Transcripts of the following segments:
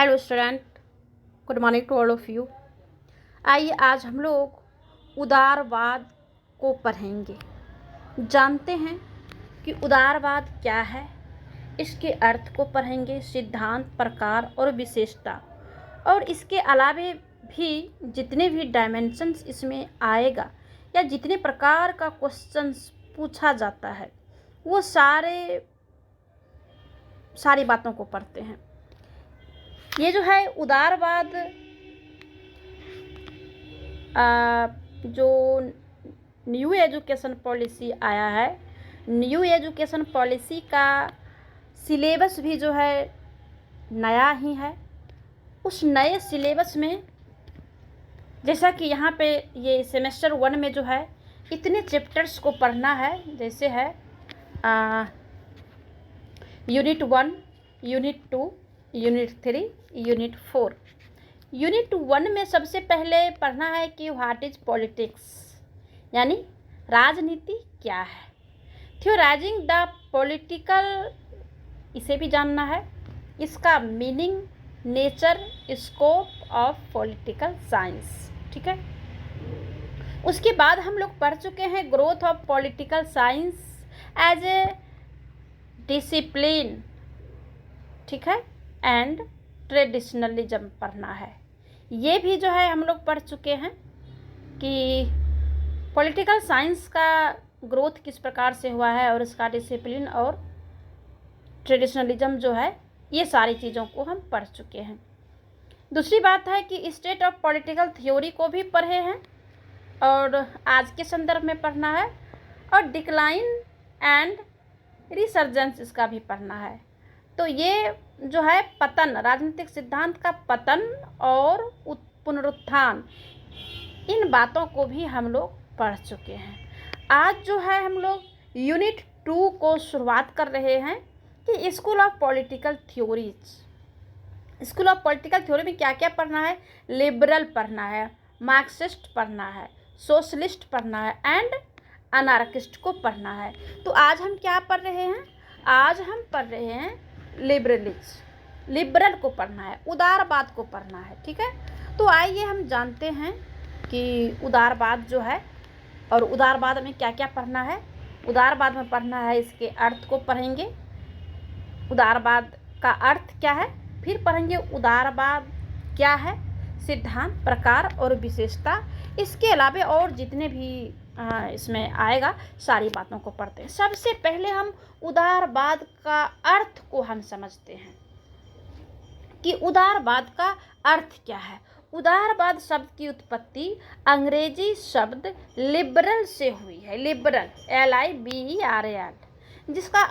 Hello student, good morning to all of you. आइए आज हम लोग उदारवाद को पढ़ेंगे। जानते हैं कि उदारवाद क्या है, इसके अर्थ को पढ़ेंगे, सिद्धांत, प्रकार और विशेषता, और इसके अलावे भी जितने भी डायमेंशंस इसमें आएगा या जितने प्रकार का क्वेश्चंस पूछा जाता है वो सारी बातों को पढ़ते हैं। ये जो है उदारवाद जो न्यू एजुकेशन पॉलिसी आया है, न्यू एजुकेशन पॉलिसी का सिलेबस भी जो है नया ही है। उस नए सिलेबस में जैसा कि यहाँ पे ये सेमेस्टर 1 में जो है इतने चैप्टर्स को पढ़ना है, जैसे है unit 1, unit 2, unit 3, unit 4। Unit 1 में सबसे पहले पढ़ना है कि व्हाट इज पॉलिटिक्स, यानी राजनीति क्या है। थियोराइजिंग द पॉलिटिकल, इसे भी जानना है, इसका meaning, nature, scope of political science. ठीक है। उसके बाद हम लोग पढ़ चुके हैं growth of political science as a discipline, ठीक है, एंड ट्रेडिशनलिज्म पढ़ना है। ये भी जो है हम लोग पढ़ चुके हैं कि पॉलिटिकल साइंस का ग्रोथ किस प्रकार से हुआ है और इसका डिसिप्लिन और ट्रेडिशनलिज्म जो है, ये सारी चीज़ों को हम पढ़ चुके हैं। दूसरी बात है कि स्टेट ऑफ पॉलिटिकल थ्योरी को भी पढ़े हैं और आज के संदर्भ में पढ़ना है, और डिक्लाइन एंड रिसर्जेंस इसका भी पढ़ना है। तो ये जो है पतन, राजनीतिक सिद्धांत का पतन और पुनरुत्थान, इन बातों को भी हम लोग पढ़ चुके हैं। आज जो है हम लोग यूनिट 2 को शुरुआत कर रहे हैं कि school of political theories. School of political theory में क्या क्या पढ़ना है? लिबरल पढ़ना है, मार्क्सिस्ट पढ़ना है, सोशलिस्ट पढ़ना है एंड अनार्किस्ट को पढ़ना है। तो आज हम क्या पढ़ रहे हैं? आज हम पढ़ रहे हैं लिबरल को पढ़ना है, उदारवाद को पढ़ना है। ठीक है। तो आइए हम जानते हैं कि उदारवाद जो है और उदारवाद में क्या क्या पढ़ना है। उदारवाद में पढ़ना है, इसके अर्थ को पढ़ेंगे, उदारवाद का अर्थ क्या है, फिर पढ़ेंगे उदारवाद क्या है, सिद्धांत, प्रकार और विशेषता। इसके अलावा और जितने भी इसमें आएगा सारी बातों को पढ़ते हैं। सबसे पहले हम उदारवाद का अर्थ को हम समझते हैं कि उदारवाद का अर्थ क्या है। उदारवाद शब्द की उत्पत्ति अंग्रेजी शब्द लिबरल से हुई है। लिबरल, LIBERAL, जिसका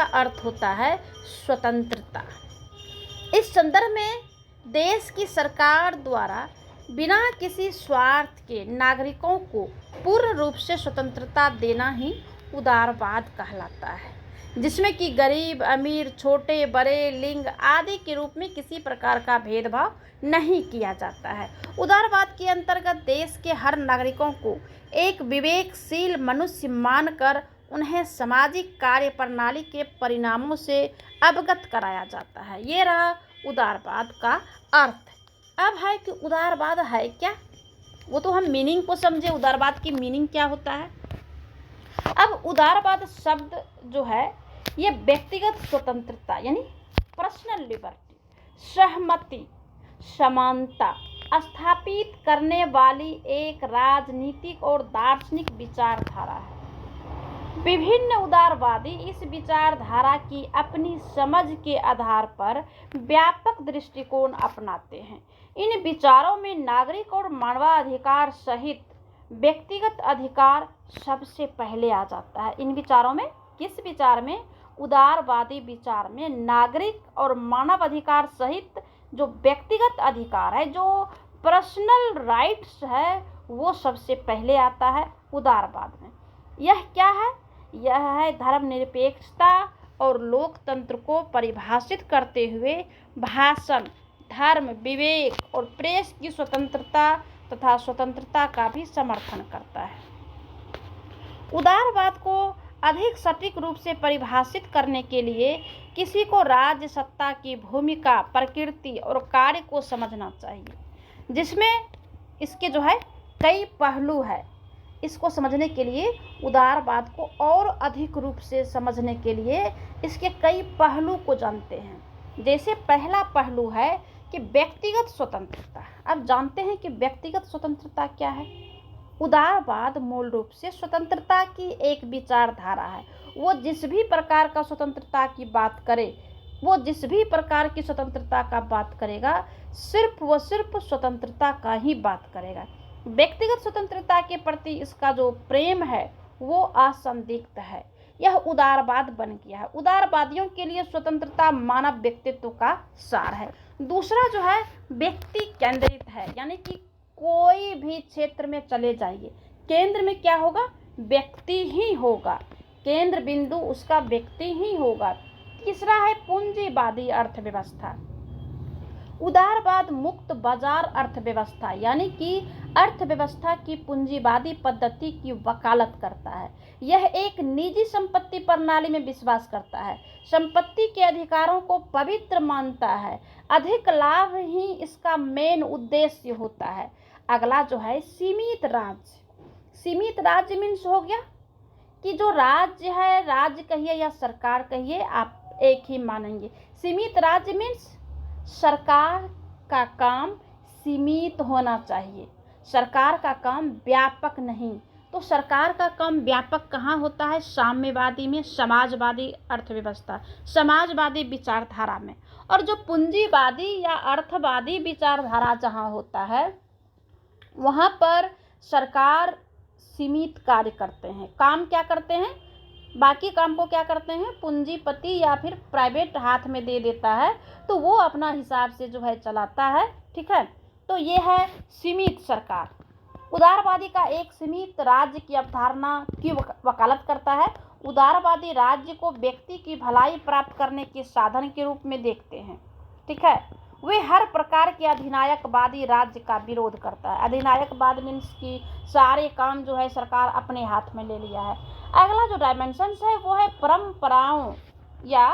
अर्थ होता है स्वतंत्रता। इस संदर्भ में देश की सरकार द्वारा बिना किसी स्वार्थ के नागरिकों को पूर्ण रूप से स्वतंत्रता देना ही उदारवाद कहलाता है, जिसमें कि गरीब, अमीर, छोटे, बड़े, लिंग आदि के रूप में किसी प्रकार का भेदभाव नहीं किया जाता है। उदारवाद के अंतर्गत देश के हर नागरिकों को एक विवेकशील मनुष्य मानकर उन्हें सामाजिक कार्य प्रणाली के परिणामों से अवगत कराया जाता है। ये रहा उदारवाद का अर्थ। अब है कि उदारवाद है क्या, वो तो हम मीनिंग को समझे, उदारवाद की मीनिंग क्या होता है। अब उदारवाद शब्द जो है ये व्यक्तिगत स्वतंत्रता यानी पर्सनल लिबर्टी, सहमति, समानता स्थापित करने वाली एक राजनीतिक और दार्शनिक विचारधारा है। विभिन्न उदारवादी इस विचारधारा की अपनी समझ के आधार पर व्यापक दृष्टिकोण अपनाते हैं। इन विचारों में नागरिक और मानवाधिकार सहित व्यक्तिगत अधिकार सबसे पहले आ जाता है। इन विचारों में, किस विचार में? उदारवादी विचार में नागरिक और मानव अधिकार सहित जो व्यक्तिगत अधिकार है, जो पर्सनल राइट्स है, वो सबसे पहले आता है उदारवाद में। यह क्या है? यह है धर्मनिरपेक्षता और लोकतंत्र को परिभाषित करते हुए भाषण, धर्म, विवेक और प्रेस की स्वतंत्रता तथा स्वतंत्रता का भी समर्थन करता है। उदारवाद को अधिक सटीक रूप से परिभाषित करने के लिए किसी को राज्य सत्ता की भूमिका, प्रकृति और कार्य को समझना चाहिए, जिसमें इसके जो है कई पहलू है। इसको समझने के लिए, उदारवाद को और अधिक रूप से समझने के लिए इसके कई पहलू को जानते हैं। जैसे पहला पहलू है कि व्यक्तिगत स्वतंत्रता। अब जानते हैं कि व्यक्तिगत स्वतंत्रता क्या है। उदारवाद मूल रूप से स्वतंत्रता की एक विचारधारा है। वो जिस भी प्रकार का स्वतंत्रता की बात करे, वो जिस भी प्रकार की स्वतंत्रता का बात करेगा, सिर्फ व सिर्फ स्वतंत्रता का ही बात करेगा। व्यक्तिगत स्वतंत्रता के प्रति इसका जो प्रेम है वो असंदिग्ध है। यह उदारवाद बन गया है। उदारवादियों के लिए स्वतंत्रता मानव व्यक्तित्व का सार है। दूसरा जो है व्यक्ति केंद्रित है, यानी कि कोई भी क्षेत्र में चले जाइए, केंद्र में क्या होगा? व्यक्ति ही होगा। केंद्र बिंदु उसका व्यक्ति ही होगा। तीसरा है पूंजीवादी अर्थव्यवस्था। उदारवाद मुक्त बाजार अर्थव्यवस्था, यानी कि अर्थव्यवस्था की पूंजीवादी पद्धति की वकालत करता है। यह एक निजी संपत्ति प्रणाली में विश्वास करता है, संपत्ति के अधिकारों को पवित्र मानता है, अधिक लाभ ही इसका मेन उद्देश्य होता है। अगला जो है सीमित राज्य। सीमित राज्य मीन्स हो गया कि जो राज्य है, राज्य कहिए या सरकार कहिए, आप एक ही मानेंगे। सीमित राज्य मीन्स सरकार का काम सीमित होना चाहिए, सरकार का काम व्यापक नहीं। तो सरकार का काम व्यापक कहाँ होता है? साम्यवादी में, समाजवादी अर्थव्यवस्था, समाजवादी विचारधारा में। और जो पूंजीवादी या अर्थवादी विचारधारा जहाँ होता है, वहाँ पर सरकार सीमित कार्य करते हैं। काम क्या करते हैं? बाकी काम को क्या करते हैं? पूंजीपति या फिर प्राइवेट हाथ में दे देता है, तो वो अपना हिसाब से जो है चलाता है। ठीक है, तो ये है सीमित सरकार। उदारवादी का एक सीमित राज्य की अवधारणा की वकालत करता है। उदारवादी राज्य को व्यक्ति की भलाई प्राप्त करने के साधन के रूप में देखते हैं। ठीक है, वे हर प्रकार के अधिनायकवादी राज्य का विरोध करता है। अधिनायकवाद मीन्स की सारे काम जो है सरकार अपने हाथ में ले लिया है। अगला जो डायमेंशंस है वो है परंपराओं या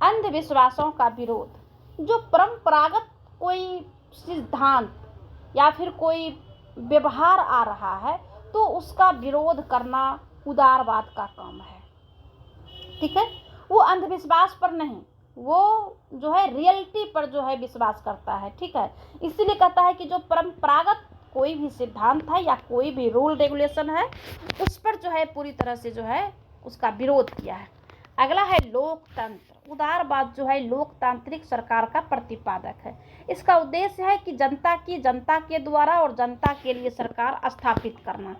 अंधविश्वासों का विरोध। जो परंपरागत कोई सिद्धांत या फिर कोई व्यवहार आ रहा है, तो उसका विरोध करना उदारवाद का काम है। ठीक है, वो अंधविश्वास पर नहीं, वो जो है रियलिटी पर जो है विश्वास करता है। ठीक है, इसीलिए कहता है कि जो परंपरागत कोई भी सिद्धांत है या कोई भी रूल रेगुलेशन है, उस पर जो है पूरी तरह से जो है उसका विरोध किया है। अगला है लोकतंत्र। उदारवाद जो है लोकतांत्रिक सरकार का प्रतिपादक है। इसका उद्देश्य है कि जनता के द्वारा और जनता के लिए सरकार स्थापित करना।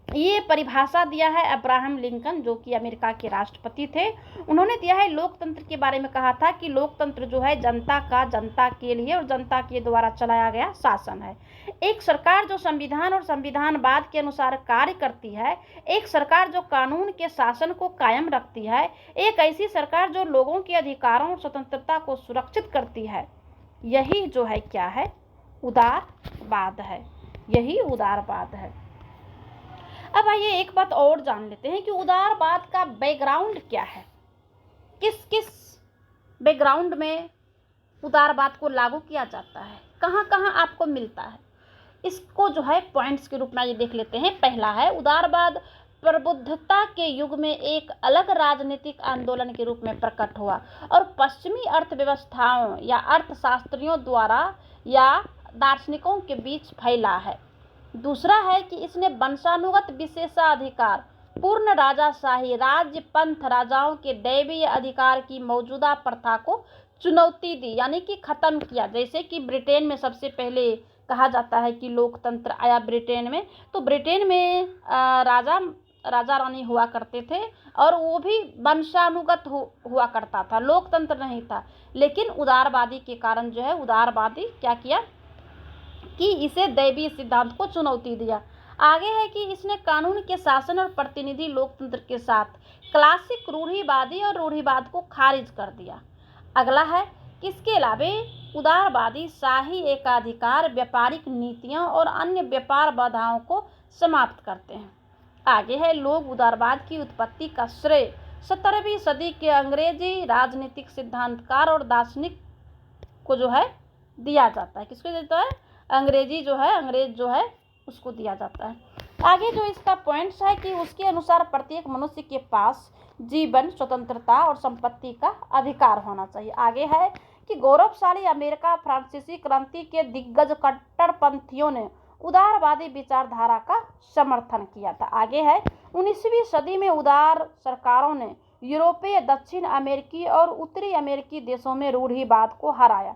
ये परिभाषा दिया है अब्राहम लिंकन, जो कि अमेरिका के राष्ट्रपति थे। उन्होंने दिया है लोकतंत्र के बारे में, कहा था कि लोकतंत्र जो है जनता का, जनता के लिए और जनता के द्वारा चलाया गया शासन है। एक सरकार जो संविधान और संविधानवाद के अनुसार कार्य करती है, एक सरकार जो कानून के शासन को कायम रखती है, एक ऐसी सरकार जो लोगों के अधिकारों और स्वतंत्रता को सुरक्षित करती है, यही जो है क्या है? उदारवाद है। यही उदारवाद है। अब आइए एक बात और जान लेते हैं कि उदारवाद का बैकग्राउंड क्या है। किस किस बैकग्राउंड में उदारवाद को लागू किया जाता है, कहाँ कहाँ आपको मिलता है, इसको जो है पॉइंट्स के रूप में ये देख लेते हैं। पहला है उदारवाद प्रबुद्धता के युग में एक अलग राजनीतिक आंदोलन के रूप में प्रकट हुआ और पश्चिमी अर्थव्यवस्थाओं या अर्थशास्त्रियों द्वारा या दार्शनिकों के बीच फैला है। दूसरा है कि इसने वंशानुगत विशेषाधिकार, पूर्ण राजाशाही, राज्य पंथ राजाओं के दैवीय अधिकार की मौजूदा प्रथा को चुनौती दी, यानी कि खत्म किया। जैसे कि ब्रिटेन में सबसे पहले कहा जाता है कि लोकतंत्र आया ब्रिटेन में, तो ब्रिटेन में राजा रानी हुआ करते थे और वो भी वंशानुगत हुआ करता था, लोकतंत्र नहीं था। लेकिन उदारवादी के कारण जो है उदारवादी क्या किया कि इसे दैवीय सिद्धांत को चुनौती दिया। आगे है कि इसने कानून के शासन और प्रतिनिधि लोकतंत्र के साथ क्लासिक रूढ़िवादी और रूढ़िवाद को खारिज कर दिया। अगला है कि इसके अलावा उदारवादी शाही एकाधिकार, व्यापारिक नीतियों और अन्य व्यापार बाधाओं को समाप्त करते हैं। आगे है, लोग उदारवाद की उत्पत्ति का श्रेय 17वीं सदी के अंग्रेजी राजनीतिक सिद्धांतकार और दार्शनिक को जो है दिया जाता है। किसको देता है? अंग्रेज जो है उसको दिया जाता है। आगे जो इसका पॉइंट्स है कि उसके अनुसार प्रत्येक मनुष्य के पास जीवन, स्वतंत्रता और संपत्ति का अधिकार होना चाहिए। आगे है कि गौरवशाली अमेरिका फ्रांसीसी क्रांति के दिग्गज कट्टरपंथियों ने उदारवादी विचारधारा का समर्थन किया था। आगे है, 19वीं सदी में उदार सरकारों ने यूरोपीय, दक्षिण अमेरिकी और उत्तरी अमेरिकी देशों में रूढ़िवाद को हराया।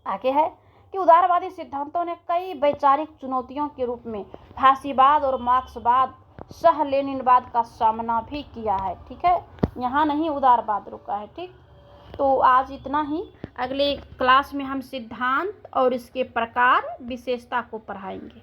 आगे है कि उदारवादी सिद्धांतों ने कई वैचारिक चुनौतियों के रूप में फासीवाद और मार्क्सवाद, सह लेनिनवाद का सामना भी किया है। ठीक है, यहाँ नहीं उदारवाद रुका है। ठीक, तो आज इतना ही। अगले क्लास में हम सिद्धांत और इसके प्रकार, विशेषता को पढ़ाएंगे।